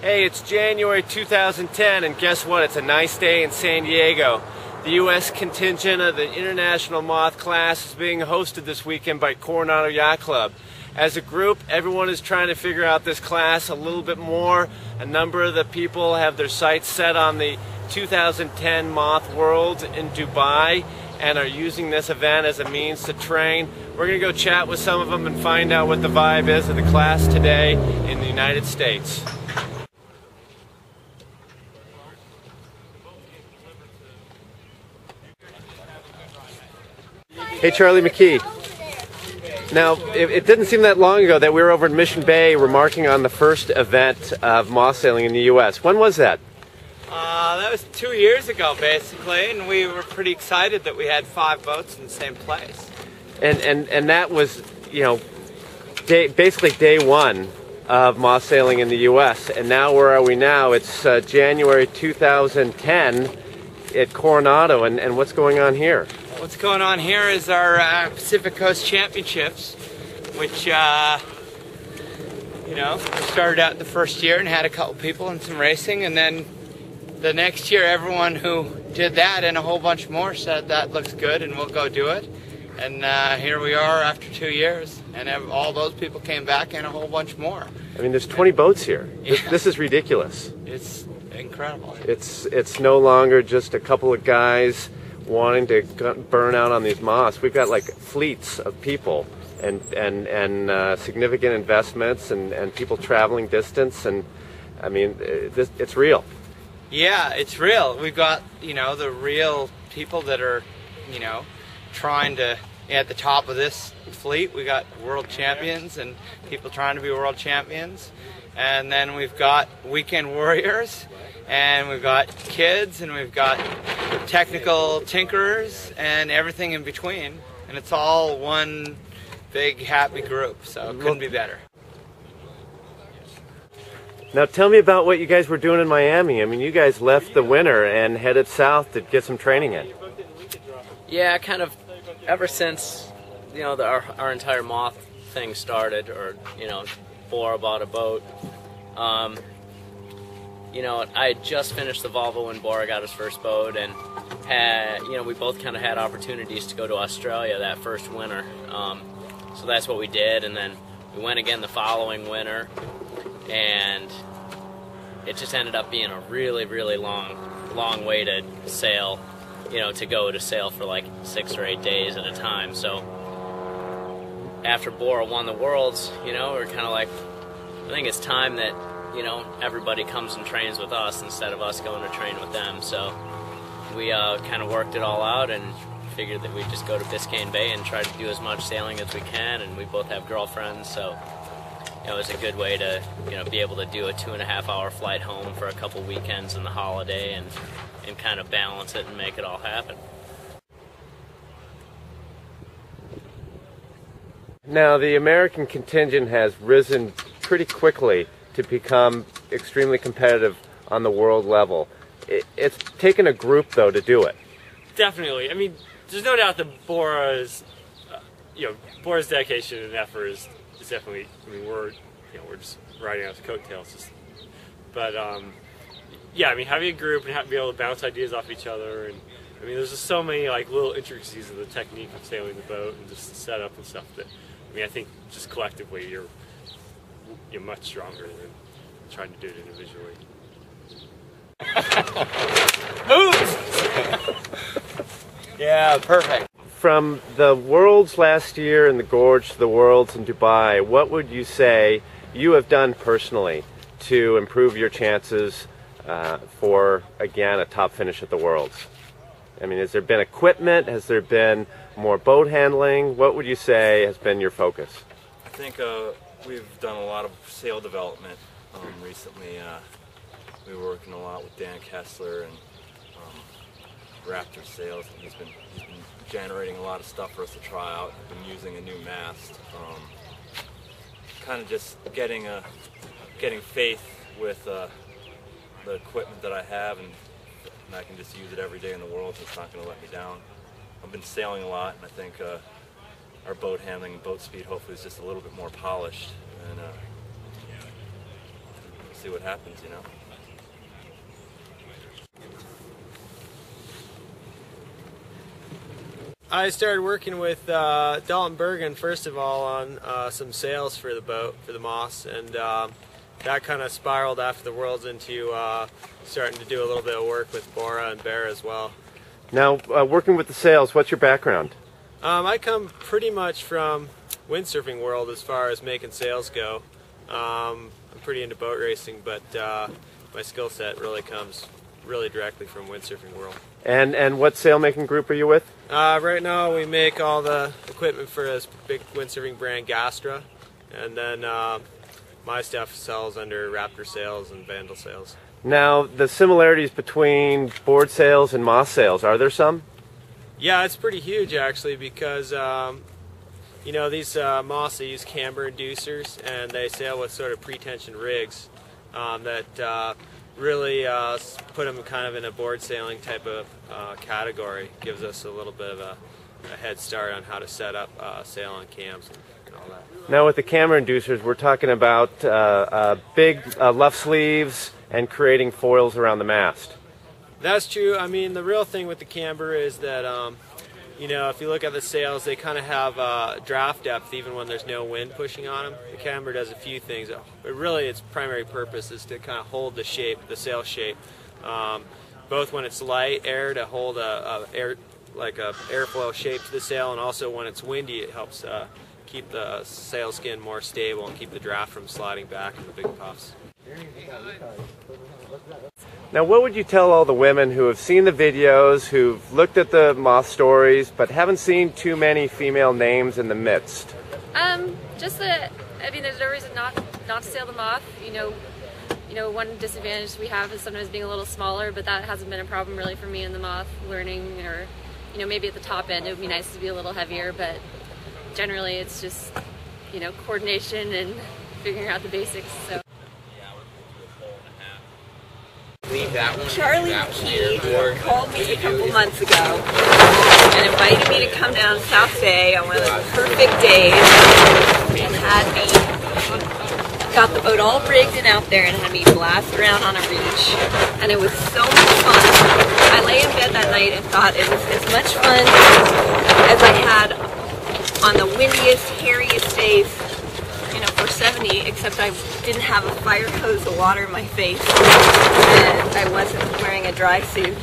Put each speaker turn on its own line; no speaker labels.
Hey, it's January 2010, and guess what? It's a nice day in San Diego. The U.S. contingent of the International Moth class is being hosted this weekend by Coronado Yacht Club. As a group, everyone is trying to figure out this class a little bit more. A number of the people have their sights set on the 2010 Moth Worlds in Dubai and are using this event as a means to train. We're going to go chat with some of them and find out what the vibe is of the class today in the United States. Hey, Charlie McKee. Now, it didn't seem that long ago that we were over in Mission Bay remarking on the first event of moth sailing in the U.S. When was that?
That was 2 years ago, basically, and we were pretty excited that we had 5 boats in the same place.
And that was, you know, basically day one of moth sailing in the U.S. And now where are we now? It's January 2010 at Coronado, and what's going on here?
What's going on here is our Pacific Coast Championships, which, you know, started out the first year and had a couple people and some racing, and then the next year everyone who did that and a whole bunch more said that looks good and we'll go do it. And here we are after 2 years, and all those people came back and a whole bunch more.
I mean, there's 20 boats here.
Yeah.
This is ridiculous.
It's incredible.
It's no longer just a couple of guys wanting to burn out on these moths. We've got like fleets of people and significant investments and people traveling distance, and I mean, it's real.
Yeah, it's real. We've got, you know, the real people that are, you know, trying to, at the top of this fleet, we got world champions and people trying to be world champions. And then we've got weekend warriors, and we've got kids, and we've got technical tinkerers, and everything in between. And it's all one big happy group, so it couldn't be better.
Now tell me about what you guys were doing in Miami. I mean, you guys left the winter and headed south to get some training in.
Yeah, kind of ever since, you know, our entire moth thing started, or, you know, Bora bought a boat. You know, I had just finished the Volvo when Bora got his first boat, and had, you know, we both kind of had opportunities to go to Australia that first winter. So that's what we did, and then we went again the following winter, and it just ended up being a really, really long way to sail, you know, to sail for like 6 or 8 days at a time. So after Bora won the Worlds, you know, we're kind of like, I think it's time that, you know, everybody comes and trains with us instead of us going to train with them. So we kind of worked it all out and figured that we'd just go to Biscayne Bay and try to do as much sailing as we can, and we both have girlfriends, so, you know, it was a good way to, you know, be able to do a 2.5-hour flight home for a couple weekends in the holiday and kind of balance it and make it all happen.
Now, the American contingent has risen pretty quickly to become extremely competitive on the world level. It's taken a group, though, to do it.
Definitely. I mean, there's no doubt that Bora's, you know, Bora's dedication and effort is definitely. I mean, we're just riding out the coattails. But yeah, I mean, having a group and be able to bounce ideas off each other, and I mean, there's just so many like little intricacies of the technique of sailing the boat and just the setup and stuff that, I mean, I think just collectively you're much stronger than trying to do it individually.
Yeah, perfect.
From the Worlds last year in the Gorge to the Worlds in Dubai, what would you say you have done personally to improve your chances for, again, a top finish at the Worlds? I mean, has there been equipment? Has there been more boat handling? What would you say has been your focus?
I think we've done a lot of sail development recently. We were working a lot with Dan Kessler and Raptor Sails. He's been generating a lot of stuff for us to try out. I've been using a new mast. Kind of just getting faith with the equipment that I have, and I can just use it every day in the world, so it's not going to let me down. I've been sailing a lot, and I think our boat handling and boat speed hopefully is just a little bit more polished, and see what happens, you know.
I started working with Dalton Bergen first of all on some sales for the boat, for the Moths, and that kind of spiraled after the Worlds into starting to do a little bit of work with Bora and Bear as well.
Now, working with the sails, what's your background?
I come pretty much from windsurfing world as far as making sails go. I'm pretty into boat racing, but my skill set really comes directly from windsurfing world.
And what sail making group are you with?
Right now we make all the equipment for this big windsurfing brand Gastra, and then my stuff sells under Raptor Sails and Vandal Sails.
Now, the similarities between board sails and Moth sails, are there some?
Yeah, it's pretty huge actually, because you know, these Moths, they use camber inducers, and they sail with sort of pre-tension rigs that really put them kind of in a board sailing type of category. Gives us a little bit of a head start on how to set up sail on cams and all that.
Now, with the camber inducers, we're talking about big luff sleeves and creating foils around the mast.
That's true. I mean, the real thing with the camber is that you know, if you look at the sails, they kind of have draft depth even when there's no wind pushing on them. The camber does a few things, but really its primary purpose is to kind of hold the shape, the sail shape, both when it's light air to hold like a airflow shape to the sail, and also when it's windy it helps keep the sail skin more stable and keep the draft from sliding back in the big puffs.
Now, what would you tell all the women who have seen the videos, who've looked at the Moth stories, but haven't seen too many female names in the midst?
Just that, I mean, there's no reason not to sail the Moth. You know, one disadvantage we have is sometimes being a little smaller, but that hasn't been a problem really for me in the Moth learning, or, you know, maybe at the top end it would be nice to be a little heavier, but generally it's just, you know, coordination and figuring out the basics. So.
Charlie Key called me a couple months ago and invited me to come down South Bay on one of those perfect days, and had me, got the boat all rigged and out there, and had me blast around on a reach, and it was so much fun. I lay in bed that night and thought it was as much fun as I had on the windiest, hairiest days, you know, for 70, except I didn't have a fire hose of water in my face, and I wasn't wearing a dry suit.